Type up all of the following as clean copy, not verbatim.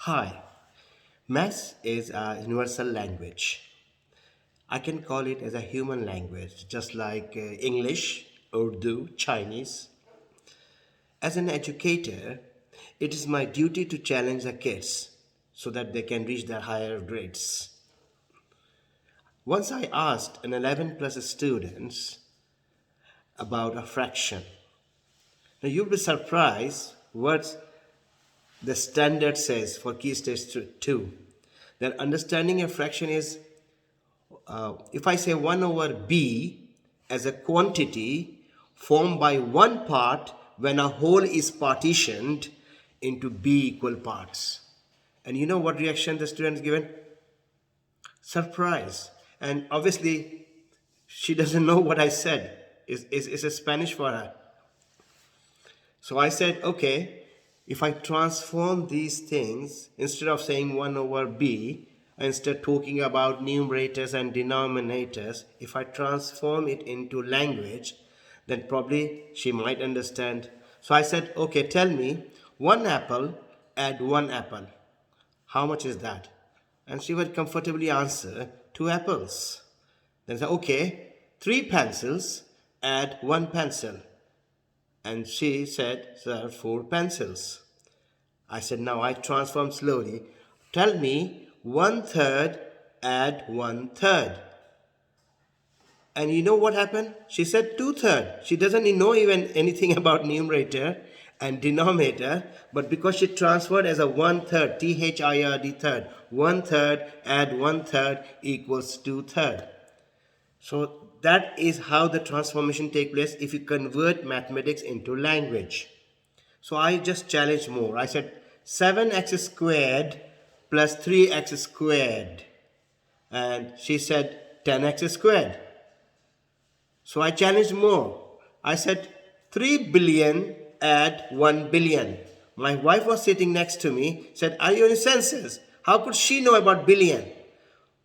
Hi, Maths is a universal language. I can call it as a human language, just like English, Urdu, Chinese. As an educator, it is my duty to challenge the kids so that they can reach their higher grades. Once I asked an 11 plus students about a fraction. Now you'll be surprised what the standard says for key stage 2. That understanding a fraction is if I say 1 over b as a quantity formed by one part when a whole is partitioned into b equal parts. And you know what reaction the student is given? Surprise. And obviously, she doesn't know what I said. It's a Spanish for her. So I said, okay, if I transform these things, instead of saying 1 over b, instead talking about numerators and denominators, if I transform it into language, then probably she might understand. So I said, okay, tell me, one apple, add one apple. How much is that? And she would comfortably answer, two apples. Then I said, okay, three pencils, add one pencil. And she said, sir, four pencils. I said, now I transform slowly. Tell me, one third, add one third. And you know what happened? She said two-third. She doesn't know even anything about numerator and denominator, but because she transferred as a one-third, T-H-I-R-D third, one-third, add one-third equals two-third. So that is how the transformation takes place if you convert mathematics into language. So I just challenged more. I said 7x squared plus 3x squared. And she said 10x squared. So I challenged more. I said 3 billion add 1 billion. My wife was sitting next to me, said, are you in senses? How could she know about billion?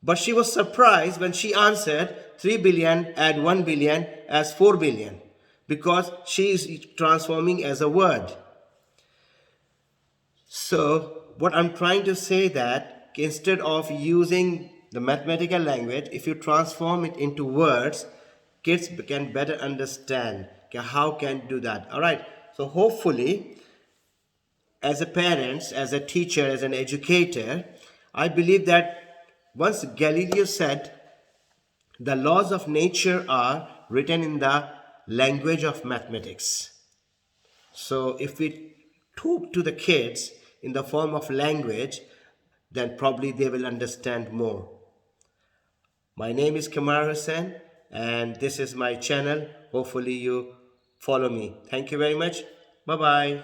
But she was surprised when she answered 3 billion add 1 billion as 4 billion because she is transforming as a word. So what I'm trying to say that instead of using the mathematical language, if you transform it into words, kids can better understand how can do that. All right. So hopefully, as a parent, as a teacher, as an educator, I believe that once Galileo said the laws of nature are written in the language of mathematics. So if we talk to the kids in the form of language, then probably they will understand more. My name is Kamar Hussain and this is my channel. Hopefully you follow me. Thank you very much. Bye bye.